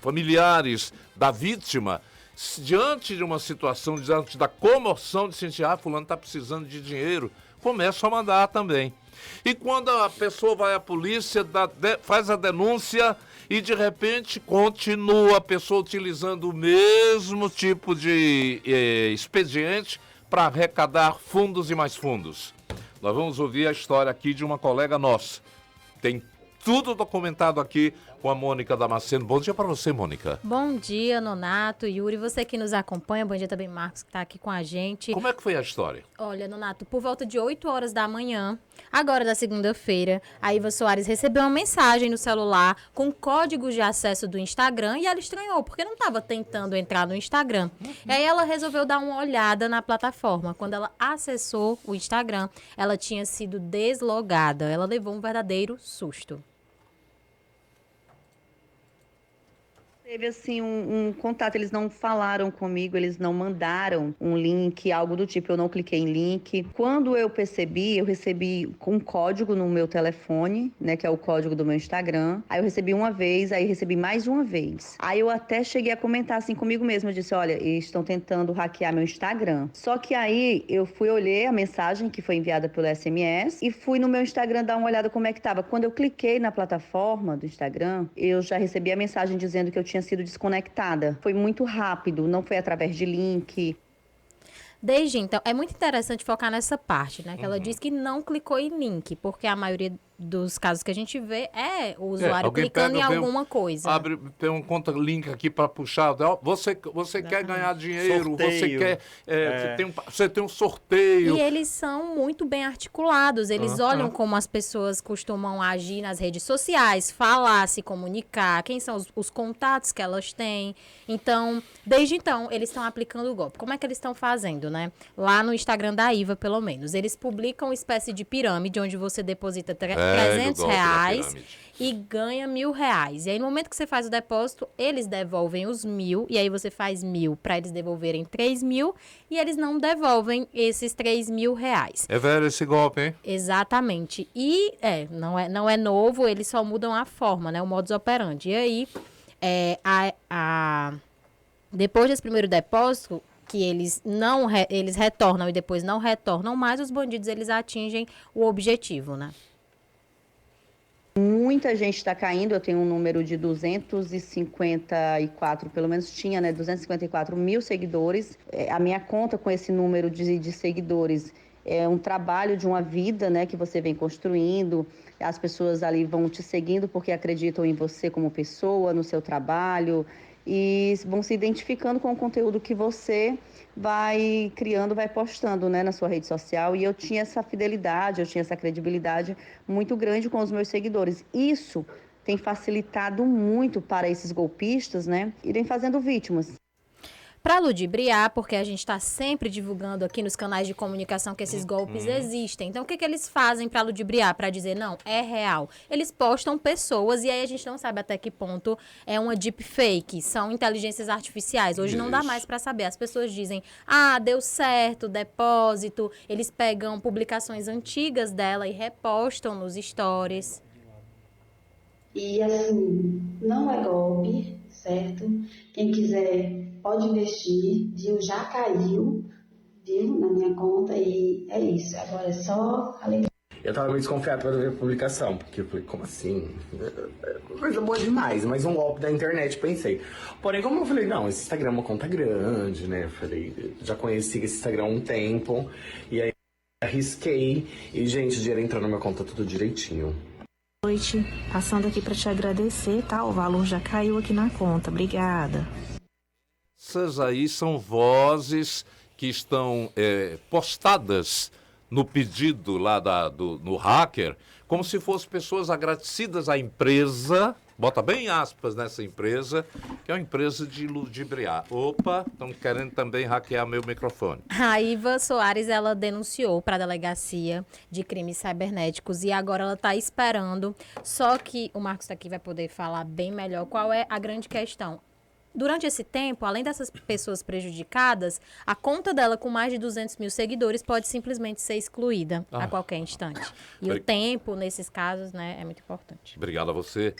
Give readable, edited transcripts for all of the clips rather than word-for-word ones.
familiares da vítima, diante de uma situação, diante da comoção de sentir, fulano está precisando de dinheiro, começam a mandar também. E quando a pessoa vai à polícia, faz a denúncia e de repente continua a pessoa utilizando o mesmo tipo de expediente para arrecadar fundos e mais fundos. Nós vamos ouvir a história aqui de uma colega nossa. Tem tudo documentado aqui com a Mônica Damasceno. Bom dia para você, Mônica. Bom dia, Nonato, Yuri, você que nos acompanha. Bom dia também, Marcos, que está aqui com a gente. Como é que foi a história? Olha, Nonato, por volta de 8 horas da manhã, agora da segunda-feira, a Iva Soares recebeu uma mensagem no celular com códigos de acesso do Instagram e ela estranhou, porque não estava tentando entrar no Instagram. E aí ela resolveu dar uma olhada na plataforma. Quando ela acessou o Instagram, ela tinha sido deslogada. Ela levou um verdadeiro susto. Teve assim um contato, eles não falaram comigo, eles não mandaram um link, algo do tipo, eu não cliquei em link. Quando eu percebi, eu recebi um código no meu telefone, né, que é o código do meu Instagram. Aí eu recebi uma vez, aí recebi mais uma vez. Aí eu até cheguei a comentar assim comigo mesma, eu disse, olha, eles estão tentando hackear meu Instagram. Só que aí eu olhei a mensagem que foi enviada pelo SMS e fui no meu Instagram dar uma olhada como é que tava. Quando eu cliquei na plataforma do Instagram, eu já recebi a mensagem dizendo que eu tinha sido desconectada. Foi muito rápido, não foi através de link. Desde então, é muito interessante focar nessa parte, né? Que ela diz que não clicou em link, porque a maioria dos casos que a gente vê é o usuário clicando em alguma coisa. Tem um conta link aqui para puxar. Você quer ganhar dinheiro, sorteio. Você tem um sorteio. E eles são muito bem articulados. Eles olham como as pessoas costumam agir nas redes sociais, falar, se comunicar, quem são os contatos que elas têm. Então, desde então, eles estão aplicando o golpe. Como é que eles estão fazendo, né? Lá no Instagram da Iva, pelo menos. Eles publicam uma espécie de pirâmide, onde você deposita R$300 e ganha R$1.000. E aí, no momento que você faz o depósito, eles devolvem os 1.000, e aí você faz 1.000 para eles devolverem 3.000, e eles não devolvem esses R$3.000. É velho esse golpe, hein? Exatamente. E não é novo, eles só mudam a forma, né? O modus operandi. E aí, depois desse primeiro depósito, que eles retornam e depois não retornam mais, os bandidos eles atingem o objetivo, né? Muita gente está caindo, eu tenho um número de 254, pelo menos tinha, né, 254 mil seguidores. A minha conta com esse número de seguidores é um trabalho de uma vida, né, que você vem construindo. As pessoas ali vão te seguindo porque acreditam em você como pessoa, no seu trabalho, e vão se identificando com o conteúdo que você vai criando, vai postando, né, na sua rede social. E eu tinha essa fidelidade, eu tinha essa credibilidade muito grande com os meus seguidores. Isso tem facilitado muito para esses golpistas, né, irem fazendo vítimas. Para ludibriar, porque a gente está sempre divulgando aqui nos canais de comunicação que esses golpes existem. Então, o que eles fazem para ludibriar? Para dizer, não, é real. Eles postam pessoas e aí a gente não sabe até que ponto é uma deepfake. São inteligências artificiais. Hoje não dá mais para saber. As pessoas dizem, deu certo, depósito. Eles pegam publicações antigas dela e repostam nos stories. E assim, não é golpe, certo? Quem quiser pode investir, viu? Já caiu, viu? Na minha conta e é isso. Agora é só alegria. Eu tava meio desconfiado quando eu vi a publicação, porque eu falei, como assim? Coisa boa demais, mas um golpe da internet, pensei. Porém, como eu falei, não, esse Instagram é uma conta grande, né? Eu falei, já conheci esse Instagram há um tempo, e aí arrisquei, e gente, o dinheiro entrou na minha conta tudo direitinho. Boa noite, passando aqui para te agradecer, tá? O valor já caiu aqui na conta, obrigada. Essas aí são vozes que estão postadas no pedido lá no hacker, como se fossem pessoas agradecidas à empresa, bota bem aspas nessa empresa, que é uma empresa de ludibriar. Opa, estão querendo também hackear meu microfone. A Iva Soares, ela denunciou para a Delegacia de Crimes Cibernéticos e agora ela está esperando, só que o Marcos aqui vai poder falar bem melhor qual é a grande questão. durante esse tempo, além dessas pessoas prejudicadas, a conta dela com mais de 200 mil seguidores pode simplesmente ser excluída a qualquer instante. E o tempo, nesses casos, né, é muito importante. Obrigado a você.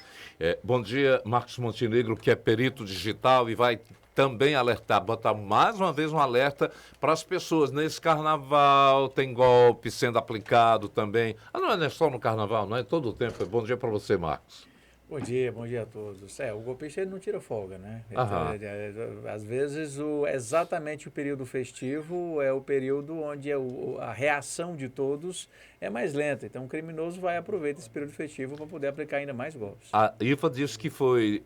Bom dia, Marcos Montenegro, que é perito digital e vai também alertar, botar mais uma vez um alerta para as pessoas. Nesse carnaval tem golpe sendo aplicado também. Não é só no carnaval, não é todo o tempo. Bom dia para você, Marcos. Bom dia a todos. O golpista ele não tira folga, né? Às vezes, exatamente o período festivo é o período onde a reação de todos é mais lenta. Então, o criminoso vai aproveitar esse período festivo para poder aplicar ainda mais golpes. A Iva disse que foi,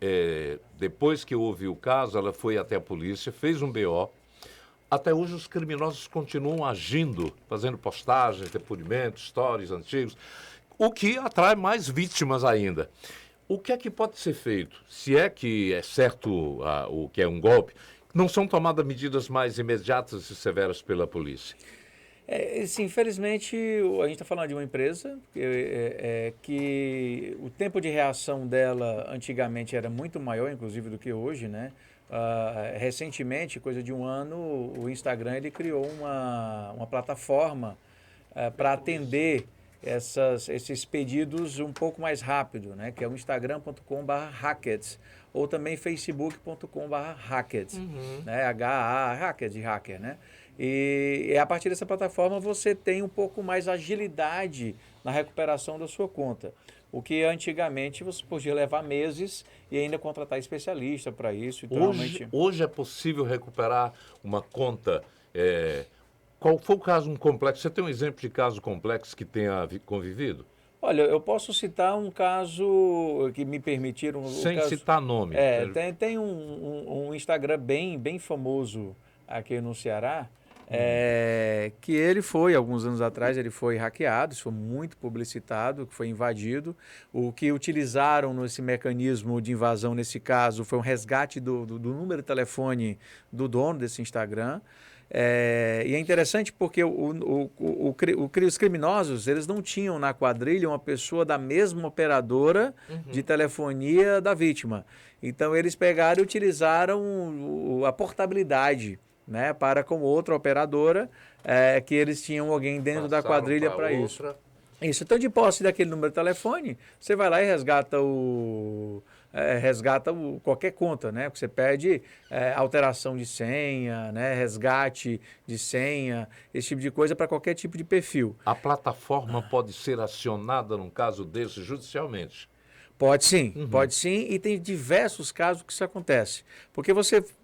depois que houve o caso, ela foi até a polícia, fez um BO. Até hoje os criminosos continuam agindo, fazendo postagens, depoimentos, stories antigos, o que atrai mais vítimas ainda. O que é que pode ser feito? Se é que é certo o que é um golpe, não são tomadas medidas mais imediatas e severas pela polícia? Sim, infelizmente, a gente está falando de uma empresa que o tempo de reação dela antigamente era muito maior, inclusive, do que hoje, né? Recentemente, coisa de um ano, o Instagram ele criou uma plataforma para atender esses pedidos um pouco mais rápido, né? Que é o instagram.com/hacked ou também facebook.com/hacked, né? Hacked, de hacker, né? E a partir dessa plataforma você tem um pouco mais agilidade na recuperação da sua conta. O que antigamente você podia levar meses e ainda contratar especialista para isso. Então, hoje é possível recuperar uma conta. Qual foi o caso complexo? Você tem um exemplo de caso complexo que tenha convivido? Olha, eu posso citar um caso que me permitiram... Sem citar nome. Tem um Instagram bem famoso aqui no Ceará, que ele foi, alguns anos atrás, ele foi hackeado, isso foi muito publicitado, que foi invadido. O que utilizaram nesse mecanismo de invasão, nesse caso, foi um resgate do número de telefone do dono desse Instagram. E é interessante porque os criminosos, eles não tinham na quadrilha uma pessoa da mesma operadora de telefonia da vítima. Então, eles pegaram e utilizaram a portabilidade, né, para com outra operadora, que eles tinham alguém dentro da quadrilha para isso. Isso. Então, de posse daquele número de telefone, você vai lá e resgata qualquer conta, né? Você pede alteração de senha, né? Resgate de senha, esse tipo de coisa para qualquer tipo de perfil. A plataforma pode ser acionada num caso desse judicialmente? Pode sim, e tem diversos casos que isso acontece. Porque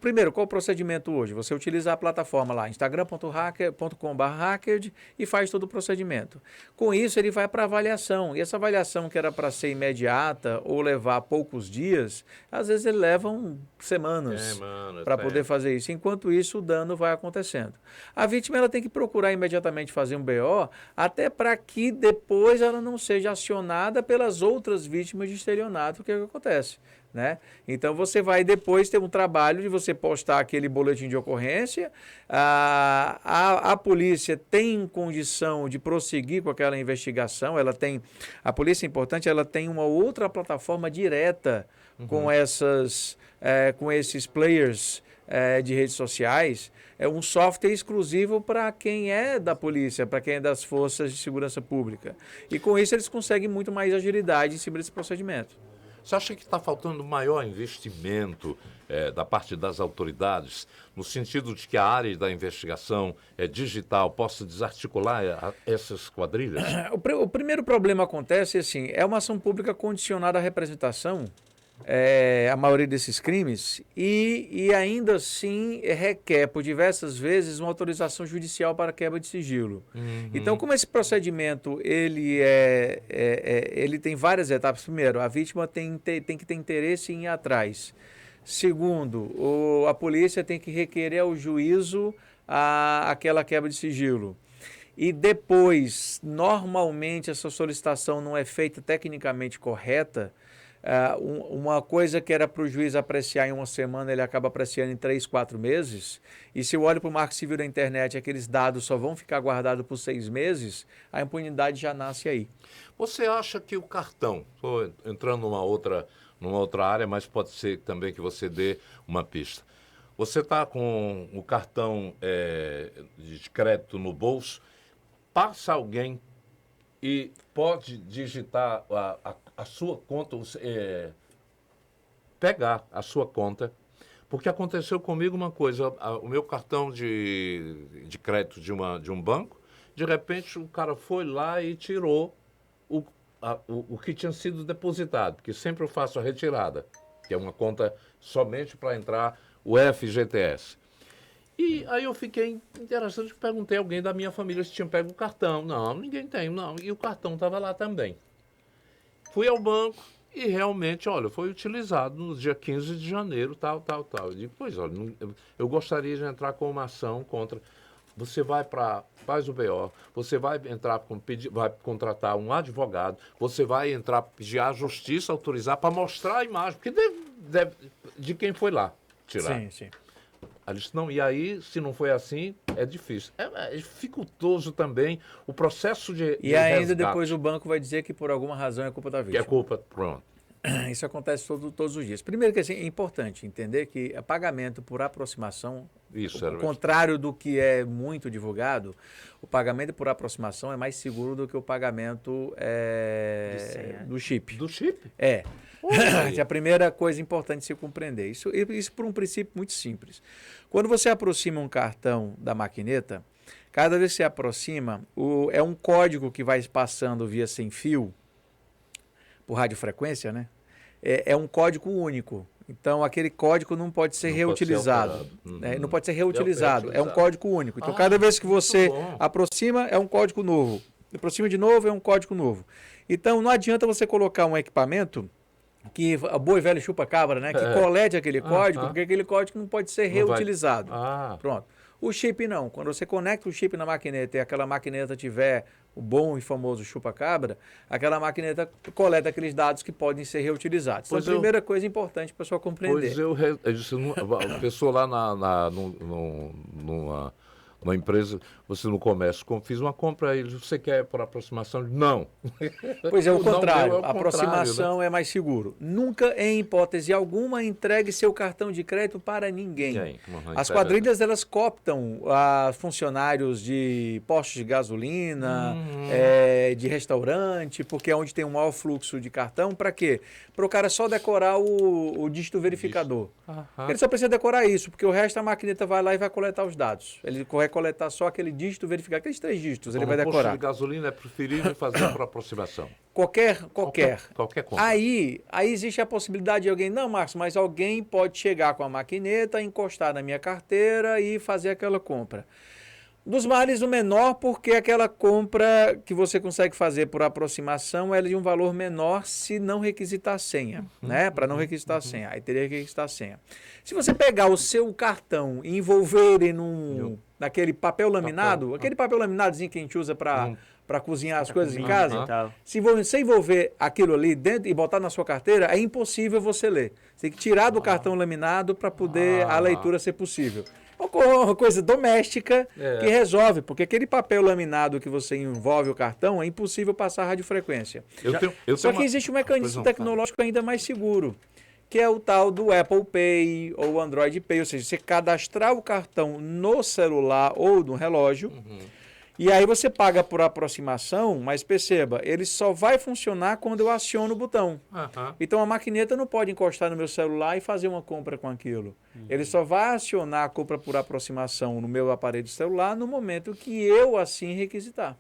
primeiro, qual o procedimento hoje? Você utiliza a plataforma lá, instagram.com/hacked e faz todo o procedimento. Com isso, ele vai para avaliação. E essa avaliação que era para ser imediata ou levar poucos dias, às vezes ele leva semanas para poder fazer isso. Enquanto isso, o dano vai acontecendo. A vítima ela tem que procurar imediatamente fazer um BO, até para que depois ela não seja acionada pelas outras vítimas de estelionato, que é o que acontece, né? Então, você vai depois ter um trabalho de você postar aquele boletim de ocorrência, a polícia tem condição de prosseguir com aquela investigação, a polícia é importante, ela tem uma outra plataforma direta com esses players de redes sociais, é um software exclusivo para quem é da polícia, para quem é das forças de segurança pública. E com isso eles conseguem muito mais agilidade em cima desse procedimento. Você acha que está faltando maior investimento da parte das autoridades, no sentido de que a área da investigação digital possa desarticular essas quadrilhas? O primeiro problema acontece assim, é uma ação pública condicionada à representação, a maioria desses crimes, e ainda assim requer por diversas vezes uma autorização judicial para quebra de sigilo. Então, como esse procedimento ele tem várias etapas. Primeiro, a vítima tem que ter interesse em ir atrás. Segundo, a polícia tem que requerer ao juízo aquela quebra de sigilo. E depois, normalmente, essa solicitação não é feita tecnicamente correta. Uma coisa que era para o juiz apreciar em uma semana, ele acaba apreciando em 3, 4 meses. E se eu olho para o Marco Civil da internet, aqueles dados só vão ficar guardados por 6 meses, a impunidade já nasce aí. Você acha que o cartão, estou entrando numa outra numa outra área, mas pode ser também que você dê uma pista. Você está com o cartão de crédito no bolso, passa alguém e pode digitar a sua conta, pegar a sua conta, porque aconteceu comigo uma coisa, o meu cartão de crédito de um banco, de repente o cara foi lá e tirou o que tinha sido depositado, porque sempre eu faço a retirada, que é uma conta somente para entrar o FGTS. E aí eu fiquei interessante, perguntei a alguém da minha família se tinha pego o cartão. Não, ninguém tem, não. E o cartão estava lá também. Fui ao banco e realmente, olha, foi utilizado no dia 15 de janeiro, tal. Eu digo, pois, olha, eu gostaria de entrar com uma ação contra... Você faz o BO, você vai entrar vai contratar um advogado, você vai entrar, pedir à justiça autorizar para mostrar a imagem, porque de quem foi lá tirar. Sim. Ela disse, não, e aí, se não foi assim, é difícil. É dificultoso também o processo de E ainda resgate. depois o banco vai dizer que por alguma razão é culpa da vítima. Que é culpa, pronto. Isso acontece todos os dias. Primeiro que assim, é importante entender que pagamento por aproximação, ao contrário do que é muito divulgado, o pagamento por aproximação é mais seguro do que o pagamento do chip. Do chip? É. É a primeira coisa importante de se compreender. Isso por um princípio muito simples. Quando você aproxima um cartão da maquineta, cada vez que você aproxima, é um código que vai passando via sem fio, por radiofrequência, né? É um código único. Então, aquele código não pode ser reutilizado. Não pode ser reutilizado. É um código único. Então, cada vez que você aproxima, é um código novo. Aproxima de novo, é um código novo. Então, não adianta você colocar um equipamento que a boa e velha chupa-cabra, né? Que colete aquele código, porque aquele código não pode ser reutilizado. Pronto. O chip não. Quando você conecta o chip na maquineta e aquela maquineta tiver o bom e famoso chupa-cabra, aquela maquineta coleta aqueles dados que podem ser reutilizados. Então, a primeira coisa importante para a pessoa compreender. A pessoa lá numa empresa, você no comércio, fiz uma compra aí, você quer por aproximação? Não. Pois é, o contrário. A aproximação, né? É mais seguro. Nunca, em hipótese alguma, entregue seu cartão de crédito para ninguém. As quadrilhas, elas cooptam funcionários de postos de gasolina, de restaurante, porque é onde tem um maior fluxo de cartão. Para quê? Para o cara só decorar o dígito verificador. Ele só precisa decorar isso, porque o resto a maquineta vai lá e vai coletar os dados. Ele vai coletar só aquele dígito verificado, aqueles 3 dígitos, ele vai decorar. No posto de gasolina é preferível fazer por aproximação. Qualquer compra. Aí existe a possibilidade de alguém, não, Marcos, mas alguém pode chegar com a maquineta, encostar na minha carteira e fazer aquela compra. Dos males, o menor, porque aquela compra que você consegue fazer por aproximação ela é de um valor menor se não requisitar a senha, né? Para não requisitar a senha, aí teria que requisitar a senha. Se você pegar o seu cartão e envolver ele naquele papel laminado, aquele papel laminadozinho que a gente usa para cozinhar as coisas em casa, se você envolver aquilo ali dentro e botar na sua carteira, é impossível você ler. Você tem que tirar do cartão laminado para poder a leitura ser possível. Uma coisa doméstica que resolve, porque aquele papel laminado que você envolve o cartão é impossível passar a radiofrequência. Só que existe um mecanismo tecnológico ainda mais seguro, que é o tal do Apple Pay ou Android Pay, ou seja, você cadastrar o cartão no celular ou no relógio, e aí você paga por aproximação, mas perceba, ele só vai funcionar quando eu aciono o botão. Então a maquineta não pode encostar no meu celular e fazer uma compra com aquilo. Ele só vai acionar a compra por aproximação no meu aparelho celular no momento que eu assim requisitar.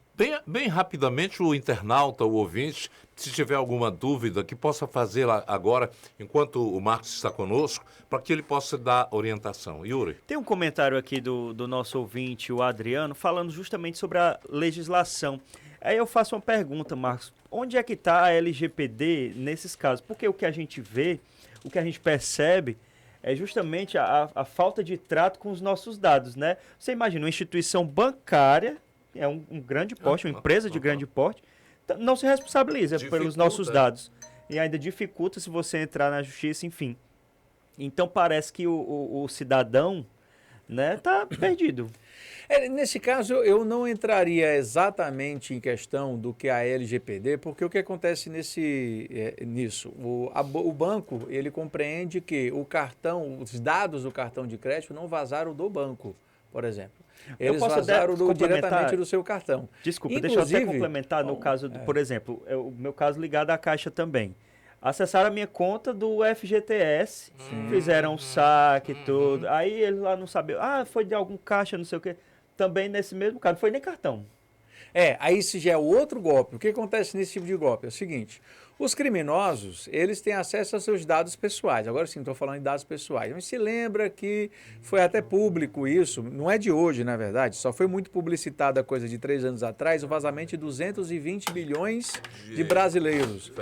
Bem rapidamente, o internauta, o ouvinte, se tiver alguma dúvida, que possa fazer agora, enquanto o Marcos está conosco, para que ele possa dar orientação. Yuri? Tem um comentário aqui do nosso ouvinte, o Adriano, falando justamente sobre a legislação. Aí eu faço uma pergunta, Marcos. Onde é que está a LGPD nesses casos? Porque o que a gente vê, o que a gente percebe, é justamente a falta de trato com os nossos dados, né? Você imagina, uma instituição bancária, é um grande porte, uma empresa de grande porte, não se responsabiliza pelos nossos dados. E ainda dificulta se você entrar na justiça, enfim. Então parece que o cidadão né, tá perdido. Nesse caso, eu não entraria exatamente em questão do que a LGPD, porque o que acontece nisso? O banco, ele compreende que os dados do cartão de crédito não vazaram do banco, por exemplo. Eles vazaram diretamente do seu cartão. Desculpa, inclusive, deixa eu até complementar no caso, por exemplo, o meu caso ligado à Caixa também. Acessaram a minha conta do FGTS, fizeram um saque e tudo. Aí eles lá não sabiam, foi de algum caixa, não sei o quê. Também nesse mesmo caso, não foi nem cartão. Aí isso já é outro golpe. O que acontece nesse tipo de golpe? É o seguinte, os criminosos, eles têm acesso aos seus dados pessoais. Agora sim, estou falando de dados pessoais. Mas se lembra que foi até público isso, não é de hoje, na verdade, só foi muito publicitado a coisa de 3 anos atrás, o vazamento de 220 milhões de brasileiros.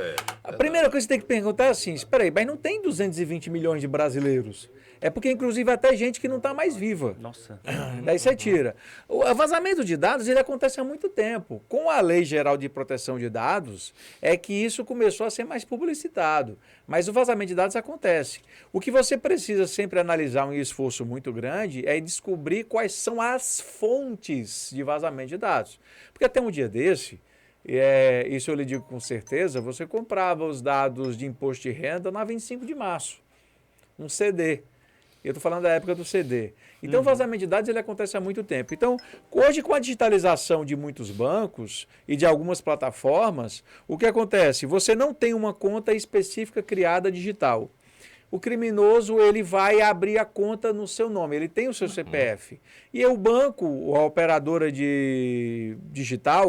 A primeira coisa que você tem que perguntar é assim, espera aí, mas não tem 220 milhões de brasileiros? É porque, inclusive, até gente que não está mais viva. Nossa. Daí você tira. O vazamento de dados, ele acontece há muito tempo. Com a Lei Geral de Proteção de Dados, é que isso começou a ser mais publicitado. Mas o vazamento de dados acontece. O que você precisa sempre analisar, um esforço muito grande, é descobrir quais são as fontes de vazamento de dados. Porque até um dia desse, isso eu lhe digo com certeza, você comprava os dados de imposto de renda na 25 de março, um CD. Eu estou falando da época do CD. Então, o vazamento de dados ele acontece há muito tempo. Então, hoje, com a digitalização de muitos bancos e de algumas plataformas, o que acontece? Você não tem uma conta específica criada digital. O criminoso ele vai abrir a conta no seu nome, ele tem o seu CPF. E o banco, a operadora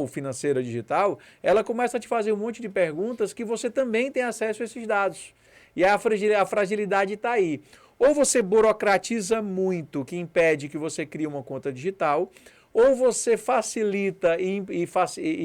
financeira digital, ela começa a te fazer um monte de perguntas que você também tem acesso a esses dados. E a fragilidade está aí. Ou você burocratiza muito, que impede que você crie uma conta digital, ou você facilita e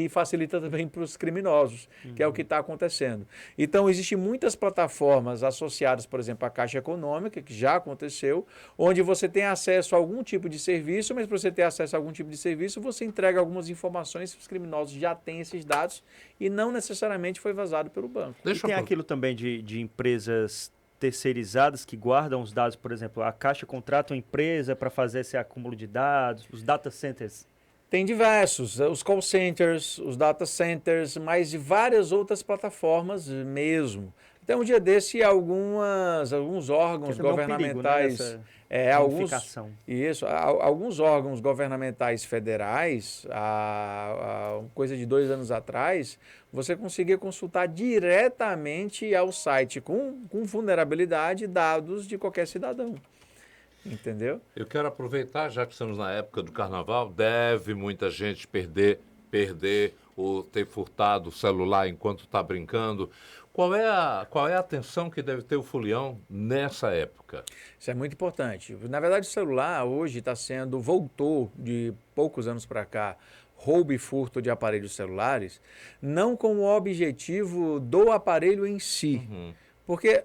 facilita também para os criminosos, que é o que está acontecendo. Então, existem muitas plataformas associadas, por exemplo, à Caixa Econômica, que já aconteceu, onde você tem acesso a algum tipo de serviço, mas para você ter acesso a algum tipo de serviço, você entrega algumas informações que os criminosos já têm esses dados e não necessariamente foi vazado pelo banco. E tem aquilo também de empresas terceirizadas que guardam os dados, por exemplo, a Caixa contrata uma empresa para fazer esse acúmulo de dados, os data centers. Tem diversos, os call centers, os data centers, mas de várias outras plataformas mesmo. Até um dia desse, alguns órgãos governamentais... Um perigo, né, alguns órgãos governamentais federais, coisa de 2 anos atrás, você conseguia consultar diretamente ao site com vulnerabilidade dados de qualquer cidadão. Entendeu? Eu quero aproveitar, já que estamos na época do carnaval, deve muita gente perder ou ter furtado o celular enquanto está brincando. Qual é a atenção que deve ter o folião nessa época? Isso é muito importante. Na verdade, o celular hoje voltou de poucos anos para cá, roubo e furto de aparelhos celulares, não com o objetivo do aparelho em si. Porque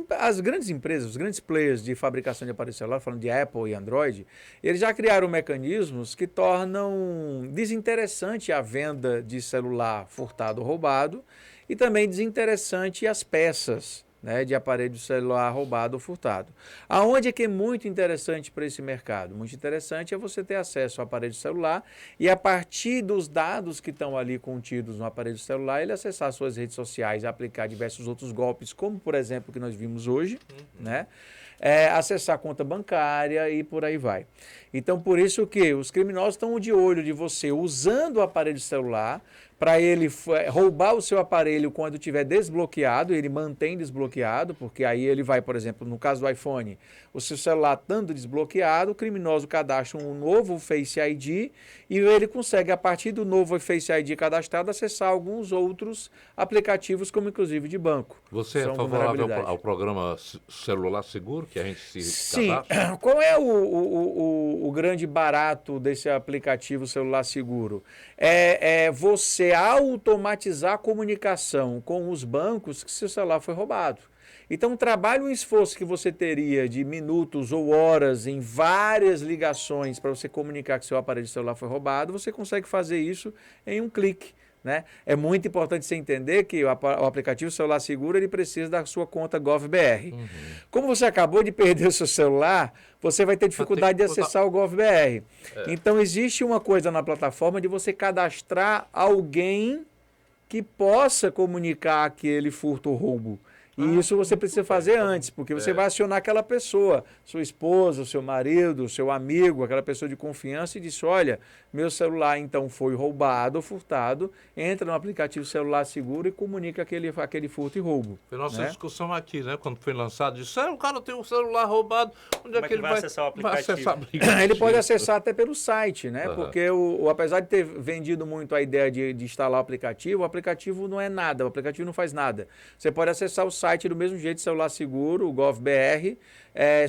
as grandes empresas, os grandes players de fabricação de aparelhos celulares, falando de Apple e Android, eles já criaram mecanismos que tornam desinteressante a venda de celular furtado ou roubado e também desinteressante as peças, né, de aparelho celular roubado ou furtado. Aonde é que é muito interessante para esse mercado? Muito interessante é você ter acesso ao aparelho celular e a partir dos dados que estão ali contidos no aparelho celular, ele acessar suas redes sociais e aplicar diversos outros golpes, como por exemplo o que nós vimos hoje, né? Acessar a conta bancária e por aí vai. Então, por isso que os criminosos estão de olho de você usando o aparelho celular para ele roubar o seu aparelho quando estiver desbloqueado, ele mantém desbloqueado, porque aí ele vai, por exemplo, no caso do iPhone, o seu celular estando desbloqueado, o criminoso cadastra um novo Face ID e ele consegue, a partir do novo Face ID cadastrado, acessar alguns outros aplicativos, como inclusive de banco. Você é favorável ao programa Celular Seguro, que a gente se cadastra? Sim. Qual é o grande barato desse aplicativo Celular Seguro? É você automatizar a comunicação com os bancos que seu celular foi roubado. Então, o trabalho e o esforço que você teria de minutos ou horas em várias ligações para você comunicar que seu aparelho celular foi roubado, você consegue fazer isso em um clique né? É muito importante você entender que o aplicativo Celular Seguro ele precisa da sua conta GovBR. Como você acabou de perder o seu celular, você vai ter dificuldade de acessar o GovBR. Então, existe uma coisa na plataforma de você cadastrar alguém que possa comunicar aquele furto ou roubo. E isso você precisa fazer antes, porque você vai acionar aquela pessoa, sua esposa, seu marido, seu amigo, aquela pessoa de confiança e diz, olha, meu celular então foi roubado ou furtado, entra no aplicativo Celular Seguro e comunica aquele furto e roubo. Foi nossa discussão aqui, né? Quando foi lançado, disse, o cara tem um celular roubado, onde é que ele vai acessar o aplicativo? Ele pode acessar até pelo site, né? Porque apesar de ter vendido muito a ideia de instalar o aplicativo não é nada, o aplicativo não faz nada. Você pode acessar o site do mesmo jeito, Celular Seguro, o GovBR,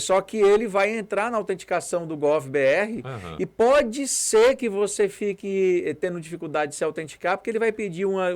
só que ele vai entrar na autenticação do GovBR e pode ser que você fique tendo dificuldade de se autenticar, porque ele vai pedir uma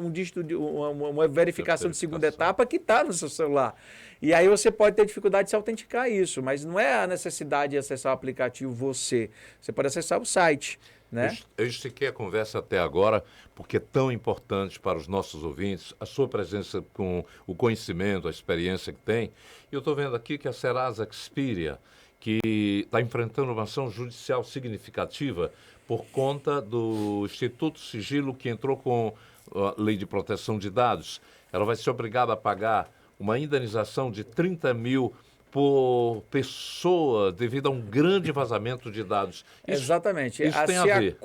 verificação de segunda etapa que está no seu celular. E aí você pode ter dificuldade de se autenticar isso, mas não é a necessidade de acessar o aplicativo você pode acessar o site. Né? Eu estiquei a conversa até agora, porque é tão importante para os nossos ouvintes a sua presença com o conhecimento, a experiência que tem. E eu estou vendo aqui que a Serasa Experian, que está enfrentando uma ação judicial significativa por conta do Instituto Sigilo, que entrou com a Lei de Proteção de Dados. Ela vai ser obrigada a pagar uma indenização de 30 mil por pessoa devido a um grande vazamento de dados. Exatamente. Isso tem a ver.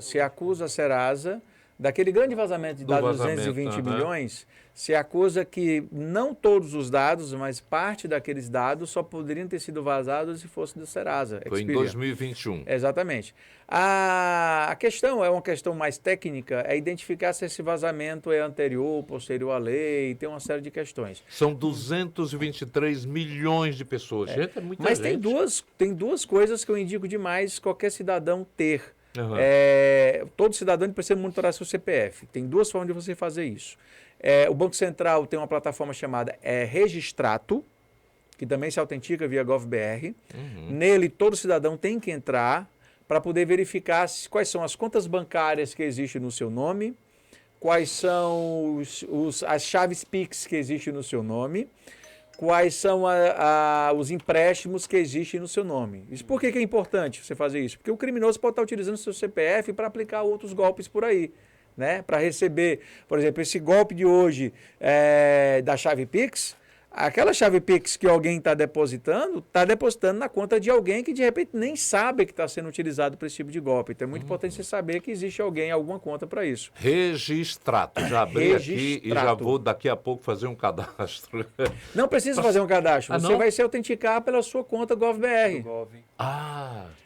Se acusa a Serasa daquele grande vazamento de dados, 220 milhões, se acusa que não todos os dados, mas parte daqueles dados só poderiam ter sido vazados se fosse do Serasa. Foi em 2021. Exatamente. A questão é uma questão mais técnica, é identificar se esse vazamento é anterior ou posterior à lei, tem uma série de questões. São 223 milhões de pessoas. Gente, é muita mas gente. Tem duas coisas que eu indico demais qualquer cidadão ter. Todo cidadão precisa monitorar seu CPF. Tem duas formas de você fazer isso. O Banco Central tem uma plataforma chamada Registrato, que também se autentica via GovBR. Nele, todo cidadão tem que entrar para poder verificar quais são as contas bancárias que existem no seu nome, quais são as chaves Pix que existem no seu nome, quais são os empréstimos que existem no seu nome. Isso por que é importante você fazer isso? Porque o criminoso pode estar utilizando o seu CPF para aplicar outros golpes por aí, né? Para receber, por exemplo, esse golpe de hoje da chave Pix, aquela chave Pix que alguém está depositando na conta de alguém que de repente nem sabe que está sendo utilizado para esse tipo de golpe. Então é muito importante você saber que existe alguma conta para isso. Registrato. Já abri aqui e já vou daqui a pouco fazer um cadastro. Não precisa fazer um cadastro. Você vai se autenticar pela sua conta GovBR.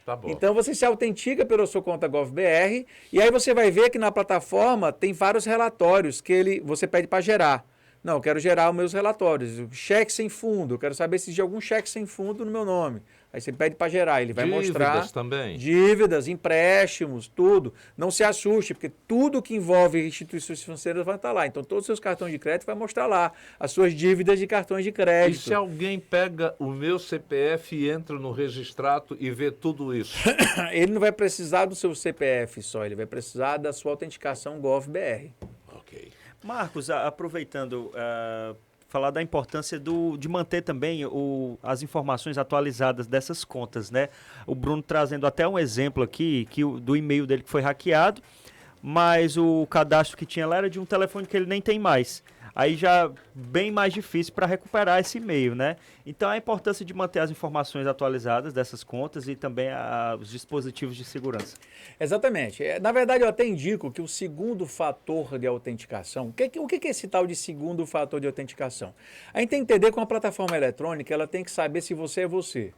Tá bom. Então você se autentica pela sua conta GovBR e aí você vai ver que na plataforma tem vários relatórios que você pede para gerar. Não, eu quero gerar os meus relatórios. Cheque sem fundo, eu quero saber se existe algum cheque sem fundo no meu nome. Aí você pede para gerar, ele vai mostrar... Dívidas também. Dívidas, empréstimos, tudo. Não se assuste, porque tudo que envolve instituições financeiras vai estar lá. Então, todos os seus cartões de crédito vai mostrar lá as suas dívidas de cartões de crédito. E se alguém pega o meu CPF e entra no Registrato e vê tudo isso? Ele não vai precisar do seu CPF só, ele vai precisar da sua autenticação GovBR. Ok. Marcos, aproveitando, falar da importância de manter também as informações atualizadas dessas contas, né? O Bruno trazendo até um exemplo aqui do e-mail dele que foi hackeado, mas o cadastro que tinha lá era de um telefone que ele nem tem mais. Aí já bem mais difícil para recuperar esse e-mail, né? Então a importância de manter as informações atualizadas dessas contas e também os dispositivos de segurança. Exatamente. Na verdade, eu até indico que o segundo fator de autenticação, o que é esse tal de segundo fator de autenticação? A gente tem que entender que uma plataforma eletrônica, ela tem que saber se você é você.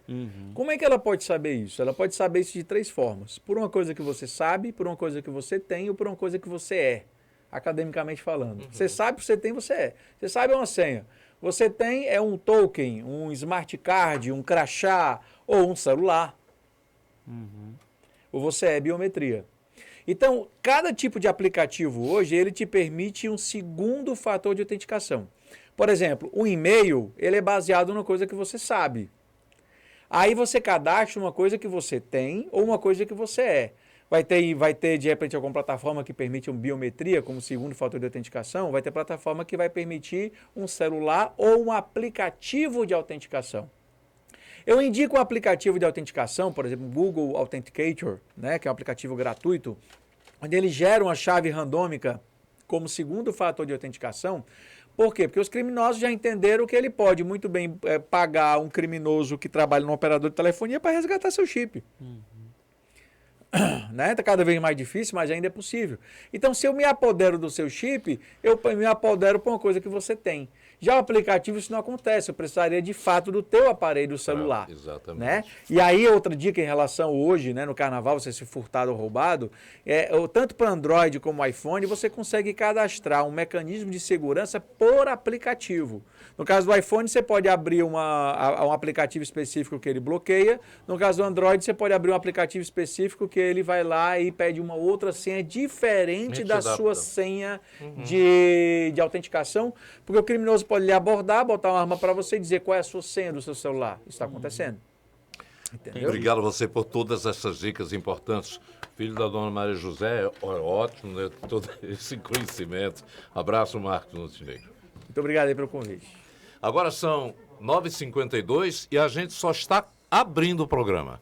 Como é que ela pode saber isso? Ela pode saber isso de 3 formas. Por uma coisa que você sabe, por uma coisa que você tem ou por uma coisa que você é. Academicamente falando. Você sabe, você tem, você é. Você sabe é uma senha. Você tem um token, um smart card, um crachá ou um celular. Ou você é biometria. Então, cada tipo de aplicativo hoje, ele te permite um segundo fator de autenticação. Por exemplo, o e-mail, ele é baseado numa coisa que você sabe. Aí você cadastra uma coisa que você tem ou uma coisa que você é. Vai ter, de repente, alguma plataforma que permite uma biometria como segundo fator de autenticação. Vai ter plataforma que vai permitir um celular ou um aplicativo de autenticação. Eu indico um aplicativo de autenticação, por exemplo, o Google Authenticator, né, que é um aplicativo gratuito, onde ele gera uma chave randômica como segundo fator de autenticação. Por quê? Porque os criminosos já entenderam que ele pode muito bem pagar um criminoso que trabalha no operador de telefonia para resgatar seu chip. Né? Tá cada vez mais difícil, mas ainda é possível. Então, se eu me apodero do seu chip, eu me apodero por uma coisa que você tem. Já o aplicativo, isso não acontece. Eu precisaria, de fato, do teu aparelho celular. Exatamente. Né? E aí, outra dica em relação hoje, né, no carnaval, você ser furtado ou roubado, tanto para Android como iPhone, você consegue cadastrar um mecanismo de segurança por aplicativo. No caso do iPhone, você pode abrir um aplicativo específico que ele bloqueia. No caso do Android, você pode abrir um aplicativo específico que ele vai lá e pede uma outra senha diferente da sua senha de autenticação, porque o criminoso pode lhe abordar, botar uma arma para você e dizer qual é a sua senha do seu celular. Isso está acontecendo. Entendeu? Obrigado a você por todas essas dicas importantes. Filho da dona Maria José, ótimo, né? Todo esse conhecimento. Abraço, Marcos Montenegro. Muito obrigado aí pelo convite. Agora são 9h52 e a gente só está abrindo o programa.